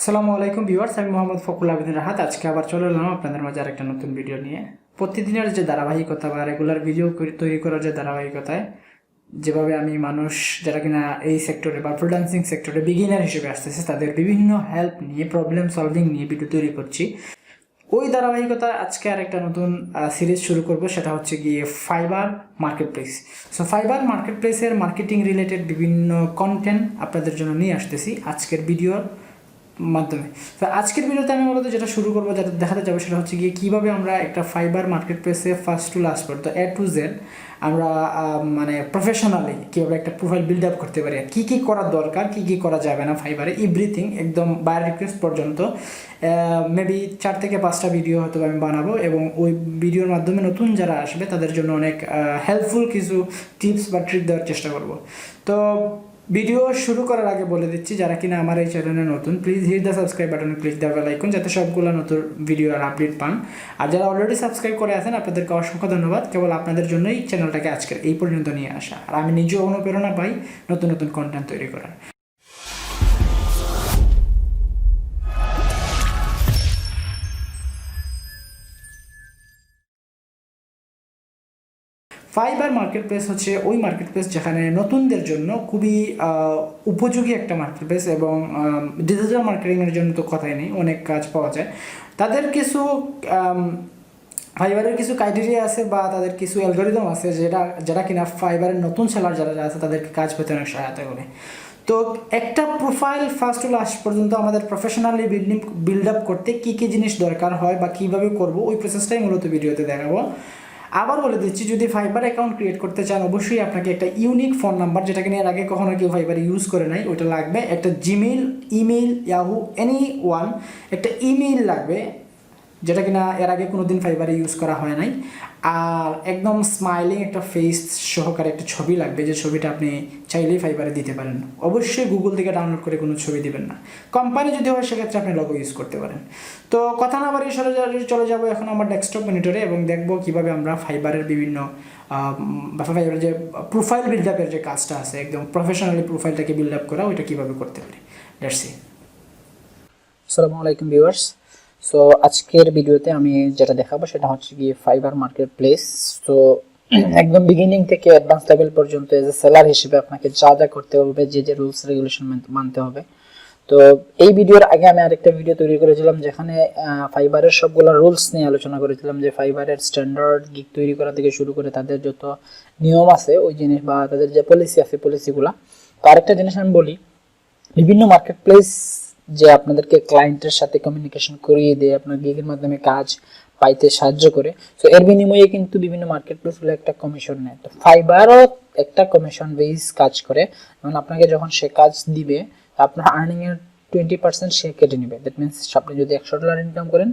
আসসালামু আলাইকুম ভিউয়ার্স, আমি মোহাম্মদ ফখরুল আবেদিন রাহাত। আজকে আবার চলে এলাম আপনাদের মাঝে আরেকটা নতুন ভিডিও নিয়ে। প্রতিদিনের যে ধারাবাহিকতা বা রেগুলার ভিডিও তৈরি করার যে ধারাবাহিকতায় যেভাবে আমি মানুষ যারা কিনা এই সেক্টরে বা ফ্রিল্যান্সিং সেক্টরে বিগিনার হিসেবে আসতেছে তাদের বিভিন্ন হেল্প নিয়ে, প্রবলেম সলভিং নিয়ে ভিডিও তৈরি করছি, ওই ধারাবাহিকতা আজকে আরেকটা নতুন সিরিজ শুরু করব। সেটা হচ্ছে গিয়ে fibre market place. So fibre market প্লেসের মার্কেটিং রিলেটেড বিভিন্ন কন্টেন্ট আপনাদের জন্য নিয়ে আসতেছি আজকের ভিডিওর মাধ্যমে। তো আজকের ভিডিওতে আমি মূলত যেটা শুরু করবো, যেটা দেখাতে যাবো, সেটা হচ্ছে গিয়ে কীভাবে আমরা একটা ফাইবার মার্কেট প্লেসে ফার্স্ট টু লাস্ট পর্যন্ত A to Z আমরা মানে প্রফেশনালি কীভাবে একটা প্রোফাইল বিল্ড আপ করতে পারি, কী কী করা দরকার, কী কী করা যাবে না ফাইবারে, এভরিথিং একদম বায়ার রিকোয়েস্ট পর্যন্ত মেবি 4 থেকে 5টা ভিডিও হয়তো আমি বানাবো, এবং ওই ভিডিওর মাধ্যমে নতুন যারা আসবে তাদের জন্য অনেক হেল্পফুল কিছু টিপস বা ট্রিক দেওয়ার চেষ্টা করব। তো ভিডিও শুরু করার আগে বলে দিচ্ছি, যারা কিনা আমার এই চ্যানেলে নতুন, প্লিজ হিট দ্য সাবস্ক্রাইব বাটনে ক্লিক দ্য বেল আইকন, যাতে সবগুলো নতুন ভিডিওর আপডেট পান। আর যারা অলরেডি সাবস্ক্রাইব করে আছেন আপনাদেরকে অসংখ্য ধন্যবাদ। কেবল আপনাদের জন্যই চ্যানেলটাকে আজকের এই পর্যন্ত নিয়ে আসা, আর আমি নিজেও অনুপ্রেরণা পাই নতুন নতুন কন্টেন্ট তৈরি করার। ফাইবার মার্কেট প্লেস হচ্ছে ওই মার্কেট প্লেস যেখানে নতুনদের জন্য খুবই উপযোগী একটা মার্কেট প্লেস, এবং ডিজিটাল মার্কেটিংয়ের জন্য তো কথাই নেই, অনেক কাজ পাওয়া যায়। তাদের কিছু ফাইবারের কিছু ক্রাইটেরিয়া আছে বা তাদের কিছু অ্যালগোরিদম আছে যেটা কিনা ফাইবারের নতুন সেলার যারা আছে তাদেরকে কাজ পেতে অনেক সহায়তা করে। তো একটা প্রোফাইল ফার্স্ট টু লাস্ট পর্যন্ত আমাদের প্রফেশনালি বিল্ড আপ করতে কী কী জিনিস দরকার হয় বা কীভাবে করবো, ওই প্রসেসটাই মূলত ভিডিওতে দেখাবো। আবার বলে দিচ্ছি, যদি ফাইবার অ্যাকাউন্ট ক্রিয়েট করতে চান অবশ্যই আপনাকে একটা ইউনিক ফোন নাম্বার, যেটাকে নিয়ে এর আগে কখনো কেউ ফাইবার ইউজ করে নাই, ওইটা লাগবে। একটা Gmail, email, Yahoo, any one একটা ইমেইল লাগবে, যেটা কিনা এর আগে কোনো দিন ফাইবারে ইউজ করা হয় নাই। আর একদম স্মাইলিং একটা ফেস সহকারে একটা ছবি লাগবে, যে ছবিটা আপনি চাইলেই ফাইবারে দিতে পারেন। অবশ্যই গুগল থেকে ডাউনলোড করে কোনো ছবি দিবেন না। কোম্পানি যদি হয় সেক্ষেত্রে আপনি লোগো ইউজ করতে পারেন। তো কথা না বাড়িয়ে চলে যাবো এখন আমার ডেস্কটপ মনিটরে, এবং দেখবো কীভাবে আমরা ফাইবারের বিভিন্ন ফাইবারের যে প্রোফাইল বিল্ড আপের যে কাজটা আছে, একদম প্রফেশনালি প্রোফাইলটাকে বিল্ড আপ করা, ওইটা কীভাবে করতে পারি। Let's see. আসসালামু আলাইকুম ভিউয়ার্স। সো আজকের ভিডিওতে আমি যেটা দেখাবো সেটা হচ্ছে গিয়ে ফাইবার মার্কেট প্লেস। তো একদম বিগিনিং থেকে অ্যাডভান্স লেভেল পর্যন্ত এজ এ সেলার হিসেবে আপনাকে যা যা করতে হবে, যে রুলস রেগুলেশন মানতে হবে। তো এই ভিডিওর আগে আমি আরেকটা ভিডিও তৈরি করেছিলাম যেখানে ফাইবারের সবগুলো রুলস নিয়ে আলোচনা করেছিলাম, যে ফাইবারের স্ট্যান্ডার্ড গিগ তৈরি করা থেকে শুরু করে তাদের যত নিয়ম আছে ওই জিনিস, বা তাদের যে পলিসি আছে পলিসিগুলো। তো আরেকটা জিনিস আমি বলি, বিভিন্ন মার্কেট প্লেস যে আপনাদেরকে ক্লায়েন্টের সাথে কমিউনিকেশন করিয়ে দিয়ে আপনার গিগের মাধ্যমে কাজ পাইতে সাহায্য করে। সো এর বিনিময়ে কিন্তু বিভিন্ন মার্কেট প্লেসগুলো একটা কমিশন নেয়। তো ফাইবারও একটা কমিশন বেস কাজ করে, যেমন আপনাকে যখন সে কাজ দিবে আপনার আর্নিংয়ের 20% সে কেটে নেবে। দ্যাট মিনস আপনি যদি $100 ইনকাম করেন,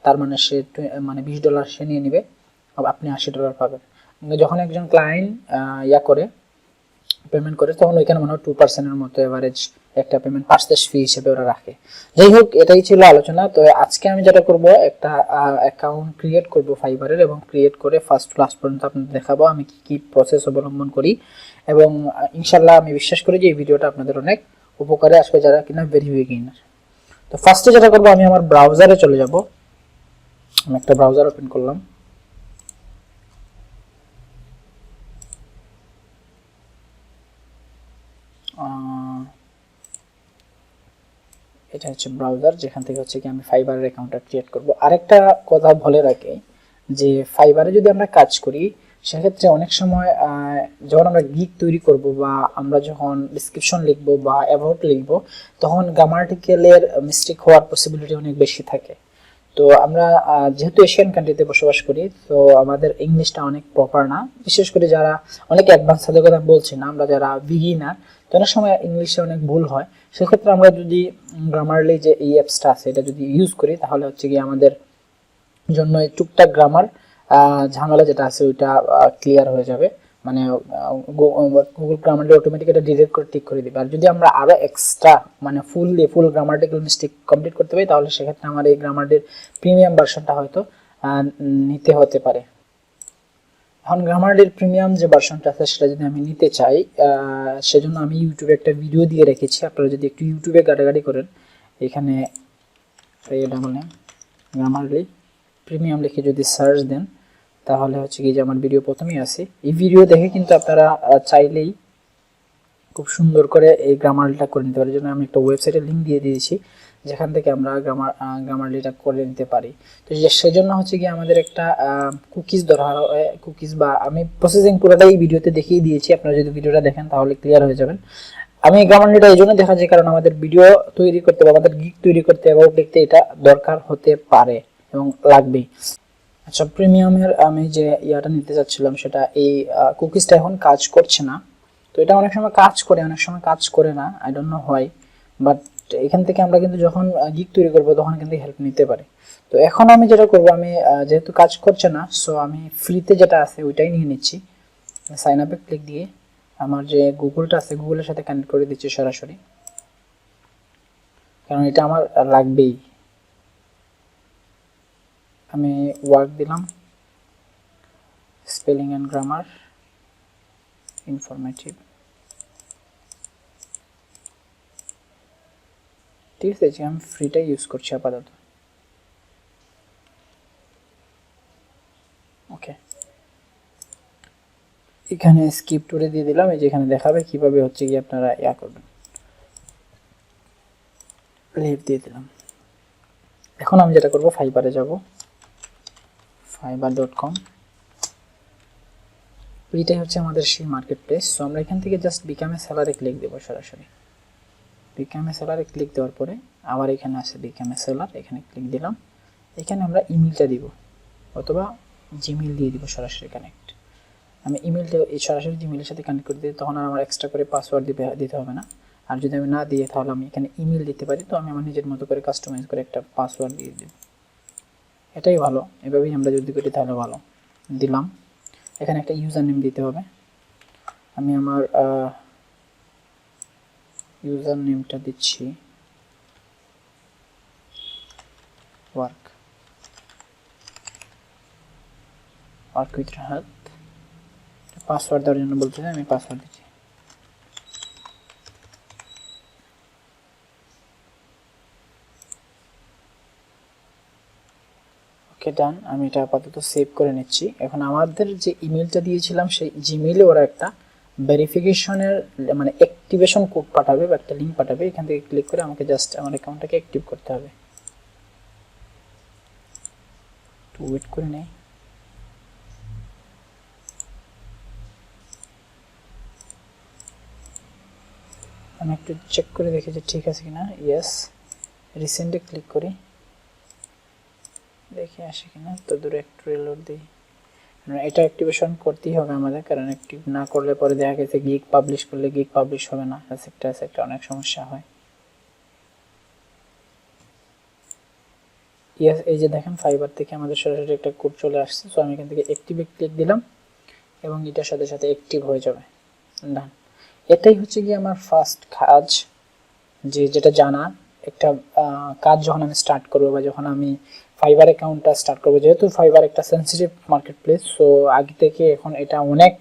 তার মানে সে $20 সে নিয়ে নেবে, আপনি $80 পাবেন। যখন একজন ক্লায়েন্ট করে পেমেন্ট করে, তখন ওইখানে মনে হয় 2%-এর মতো এভারেজ একটা পেমেন্ট পার্সেস ফি হিসেবে ওরা রাখে। যাই হোক, এটাই ছিল আলোচনা। তো আজকে আমি যেটা করব, একটা অ্যাকাউন্ট ক্রিয়েট করব ফাইবারের, এবং ক্রিয়েট করে ফার্স্ট ক্লাস পর্যন্ত আপনাদের দেখাবো আমি কি কি প্রসেস অবলম্বন করি, এবং ইনশাল্লাহ আমি বিশ্বাস করি যে এই ভিডিওটা আপনাদের অনেক উপকারে আসবে যারা কিনা ভেরি বিগিনার। তো ফার্স্টে যেটা করব, আমি আমার ব্রাউজারে চলে যাব। আমি একটা ব্রাউজার ওপেন করলাম। এটা হচ্ছে ব্রাউজার, যেখান থেকে হচ্ছে কি আমি ফাইবারের অ্যাকাউন্টটা ক্রিয়েট করব। আরেকটা কথা বলে রাখি, যে ফাইবারে যদি আমরা কাজ করি সেক্ষেত্রে অনেক সময় যখন আমরা গিগ তৈরি করব বা আমরা যখন ডিসক্রিপশন লিখবো বা অ্যাবাউট লিখবো, তখন গ্রামাটিক্যালের মিস্টেক হওয়ার পসিবিলিটি অনেক বেশি থাকে। তো আমরা যেহেতু এশিয়ান কান্ট্রিতে বসবাস করি, তো আমাদের ইংলিশটা অনেক প্রপার না, বিশেষ করে যারা অনেক অ্যাডভান্স, তাদের কথা বলছি না, আমরা যারা বিগিনার, তো অনেক সময় ইংলিশে অনেক ভুল হয়। সেক্ষেত্রে আমরা যদি গ্রামারলি যে এই অ্যাপসটা আছে এটা যদি ইউজ করি, তাহলে হচ্ছে কি আমাদের জন্য টুকটাক গ্রামার ঝামেলা যেটা আছে ওইটা ক্লিয়ার হয়ে যাবে। মানে গুগল গ্রামারলি অটোমেটিক এটা ডিটেক্ট করে ঠিক করে দিবে। আর যদি আমরা আরো এক্সট্রা ফুল গ্রামাটিক্যাল মিস্টেক কমপ্লিট করতে পারি, তাহলে সেক্ষেত্রে আমার এই গ্রামারটির প্রিমিয়াম ভার্সনটা হয়তো নিতে হতে পারে। এখন গ্রামারটির প্রিমিয়াম যে ভার্সনটা আছে সেটা যদি আমি নিতে চাই, সেজন্য আমি ইউটিউবে একটা ভিডিও দিয়ে রেখেছি। আপনারা যদি একটু ইউটিউবে ঘাটাঘাটি করেন, এখানে গ্রামারলি প্রিমিয়াম লিখে যদি সার্চ দেন তাহলে হচ্ছে কি যে আমার ভিডিও প্রথমেই আছে। এই ভিডিও দেখে কিন্তু আপনারা চাইলেই খুব সুন্দর করে এই গ্রামারলিটা করে নিতে পারি। জন্য আমি একটা ওয়েবসাইটের লিঙ্ক দিয়ে দিয়েছি যেখান থেকে আমরা গ্রামারলিটা করে নিতে পারি। তো সেজন্য হচ্ছে কি আমাদের একটা কুকিজ দরকার হয়, কুকিজ বা আমি প্রসেসিং পুরোটাই ভিডিওতে দেখিয়ে দিয়েছি, আপনারা যদি ভিডিওটা দেখেন তাহলে ক্লিয়ার হয়ে যাবেন। আমি গ্রামারলিটা এই জন্য দেখাচ্ছি কারণ আমাদের ভিডিও তৈরি করতে বা আমাদের গিগ তৈরি করতে এবং দেখতে এটা দরকার হতে পারে এবং লাগবেই। আচ্ছা, প্রিমিয়ামের আমি যে ইয়াটা নিতে চাচ্ছিলাম সেটা এই কুকিজটা এখন কাজ করছে না। তো এটা অনেক সময় কাজ করে, অনেক সময় কাজ করে না, I don't know why. But এখান থেকে আমরা কিন্তু যখন গিগ তৈরি করবো তখন কিন্তু হেল্প নিতে পারি। তো এখন আমি যেটা করব, আমি যেহেতু কাজ করছে না, সো আমি ফ্রিতে যেটা আছে ওইটাই নিয়ে নিচ্ছি। সাইন আপে ক্লিক দিয়ে আমার যে গুগলটা আছে গুগলের সাথে কানেক্ট করে দিচ্ছি সরাসরি, কারণ এটা আমার লাগবেই। আমি ওয়ার্ক দিলাম, স্পেলিং অ্যান্ড গ্রামার, ইনফরমেটিভ, ঠিক আছে। যে আমি ফ্রিটাই ইউজ করছি আপাতত। ওকে, এখানে স্কিপ টুরে দিয়ে দিলাম, এই যে এখানে দেখাবে কিভাবে হচ্ছে কি আপনারা ইয়া করবেন, লিভ দিয়ে দিলাম। এখন আমি যেটা করব, ফাইবারে যাব, fiverr.com। এইটাই হচ্ছে আমাদের সেই মার্কেট প্লেস। সো আমরা এখান থেকে জাস্ট বিকাম এ সেলারে ক্লিক দেবো সরাসরি। বিকাম এ সেলারে ক্লিক দেওয়ার পরে আবার এখানে আসে বিকাম এ সেলার, এখানে ক্লিক দিলাম। এখানে আমরা ইমেলটা দিব অথবা জিমেল দিয়ে দিব সরাসরি কানেক্ট। আমি ইমেলটা এই সরাসরি জিমেলের সাথে কানেক্ট করে দিই, তখন আর আমার এক্সট্রা করে পাসওয়ার্ড দিতে হবে না। আর যদি আমি না দিয়ে তাহলে আমি এখানে ইমেল দিতে পারি। তো আমি আমার নিজের মতো করে কাস্টমাইজ করে একটা পাসওয়ার্ড দিয়ে দেব, এটাই ভালো। এভাবেই আমরা যদি করি তাহলে ভালো। দিলাম, এখানে একটা ইউজার নেম দিতে হবে। আমি আমার ইউজার নেমটা দিচ্ছি ওয়ার্ক উইথ রাহাত। পাসওয়ার্ড দেওয়ার জন্য বলতে আমি পাসওয়ার্ড দিচ্ছি। ওকে, ডান। আমি এটা আপাতত সেভ করে নিচ্ছি। এখন আমাদের যে ইমেলটা দিয়েছিলাম সেই জিমেইলে ওরা একটা ভেরিফিকেশনের মানে অ্যাক্টিভেশন কোড পাঠাবে বা একটা লিঙ্ক পাঠাবে। এখান থেকে ক্লিক করে আমাকে জাস্ট আমার অ্যাকাউন্টটাকে অ্যাক্টিভ করতে হবে। একটু ওয়েট করে নেই। আমি একটু চেক করে দেখি যে ঠিক আছে কিনা। ইয়েস, রিসেন্টে ক্লিক করি, দেখি আসে কিনা। তো দূরে একটু রিলোড দিই। এটা অ্যাক্টিভেশন করতেই হবে আমাদের, কারণ অ্যাক্টিভ না করলে পরে দেখা গেছে গিগ পাবলিশ করলে গিগ পাবলিশ হবে না, একটা অনেক সমস্যা হয়। ইয়েস, এই যে দেখেন ফাইবার থেকে আমাদের সরাসরি একটা কোড চলে আসছে। সো আমি এখান থেকে অ্যাক্টিভে ক্লিক দিলাম এবং এটার সাথে সাথে অ্যাক্টিভ হয়ে যাবে। ডান। এটাই হচ্ছে কি আমার ফার্স্ট কাজ, যেটা জানা একটা কাজ যখন আমি স্টার্ট করবো বা যখন আমি ফাইবার অ্যাকাউন্টটা স্টার্ট করবো। যেহেতু ফাইবার একটা সেন্সিটিভ মার্কেট প্লেস, সো আগে থেকে এখন এটা অনেক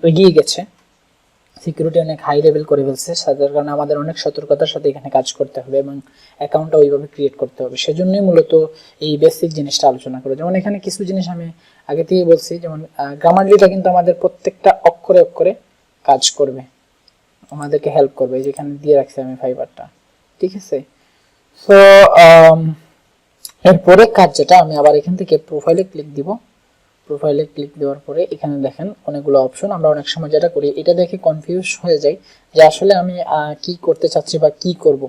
এগিয়ে গেছে, সিকিউরিটি অনেক হাই লেভেল করে ফেলছে। যার কারণে আমাদের অনেক সতর্কতার সাথে এখানে কাজ করতে হবে এবং অ্যাকাউন্টটা ওইভাবে ক্রিয়েট করতে হবে। সেজন্যই মূলত এই বেসিক জিনিসটা আলোচনা করে। যেমন এখানে কিছু জিনিস আমি আগে থেকেই বলছি, যেমন গ্রামারলিটা কিন্তু আমাদের প্রত্যেকটা অক্ষরে অক্ষরে কাজ করবে, আমাদেরকে হেল্প করবে। যেখানে দিয়ে রাখছি আমি ফাইবারটা, ঠিক আছে। সো এরপরে কাজ যেটা, আমি আবার এখান থেকে প্রোফাইলে ক্লিক দিব। প্রোফাইলে ক্লিক দেওয়ার পরে এখানে দেখেন অনেকগুলো অপশন। আমরা অনেক সময় যেটা করি, এটা দেখে কনফিউজ হয়ে যাই যে আসলে আমি কি করতে চাচ্ছি বা কি করব।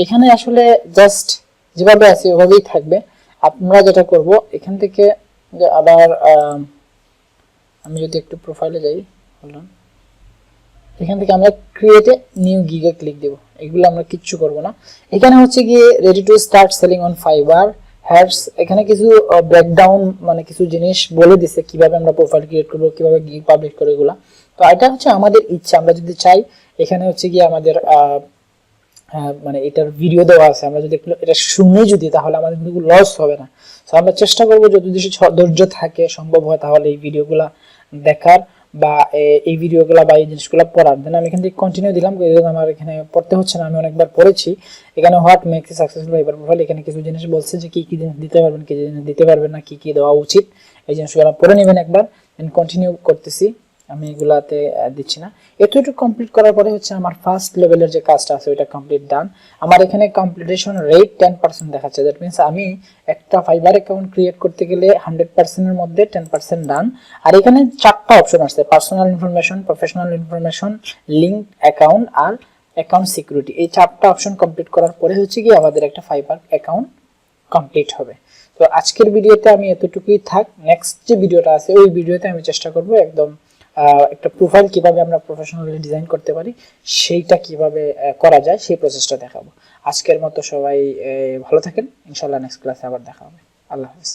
এখানে আসলে জাস্ট যেভাবে আছে ওভাবেই থাকবে। আমরা যেটা করব এখান থেকে আবার আমি যদি একটু প্রোফাইলে যাই, বললাম এখান থেকে আমরা ক্রিয়েট এ নিউ গিগে ক্লিক দেব। এগুলো আমরা কিচ্ছু করব না। এখানে হচ্ছে গিয়ে ready to start selling on fibre hats. এখানে কিছু ব্রেকডাউন মানে কিছু জিনিস বলে দিছে কিভাবে আমরা প্রোফাইল ক্রিয়েট করব, কিভাবে গিগ পাবলিশ করে এগুলা। তো এটা হচ্ছে আমাদের ইচ্ছা, আমরা যদি চাই। এখানে হচ্ছে গিয়ে আমাদের মানে এটার ভিডিও দেওয়া আছে, আমরা যদি এটা শুনে যদি তাহলে আমাদের কিন্তু লস হবে না। তো আমরা চেষ্টা করবো যদি ধৈর্য থাকে সম্ভব হয় তাহলে এই ভিডিওগুলা দেখার বা এই ভিডিওগুলো বা এই জিনিসগুলো পড়ার, দেন আমি এখান থেকে কন্টিনিউ দিলাম। আমার এখানে পড়তে হচ্ছে না, আমি অনেকবার পড়েছি। এখানে what makes a successful Fiverr profile, এখানে কিছু জিনিস বলছে যে কি কি জিনিস দিতে পারবেন, কি জিনিস দিতে পারবেন না, কি কি দেওয়া উচিত, এই জিনিসগুলো পড়ে নেবেন একবার। দেন কন্টিনিউ করতেছি, আমি এগুলাতে দিচ্ছি না। এতটুকু কমপ্লিট করার পরে হচ্ছে আমার ফার্স্ট লেভেলের যে কাজটা আছে ওইটা কমপ্লিট ডান। আমার এখানে কমপ্লিটেশন রেট 10% দেখাচ্ছে, দ্যাট মিনস আমি একটা ফাইবার অ্যাকাউন্ট ক্রিয়েট করতে গেলে 100% এর মধ্যে 10% ডান। আর এখানে 4টা অপশন আছে, personal information, professional information, link account আর অ্যাকাউন্ট সিকিউরিটি। এই 4টা অপশন কমপ্লিট করার পরে হচ্ছে কি আমাদের একটা ফাইবার অ্যাকাউন্ট কমপ্লিট হবে। তো আজকের ভিডিওতে আমি এতটুকুই থাক। নেক্সট যে ভিডিওটা আছে ওই ভিডিওতে আমি চেষ্টা করব একদম একটা প্রোফাইল কিভাবে আমরা প্রফেশনালি ডিজাইন করতে পারি সেইটা কিভাবে করা যায় সেই প্রসেসটা দেখাবো। আজকের মতো সবাই ভালো থাকেন, ইনশাআল্লাহ নেক্সট ক্লাসে আবার দেখা হবে। আল্লাহ হাফেজ।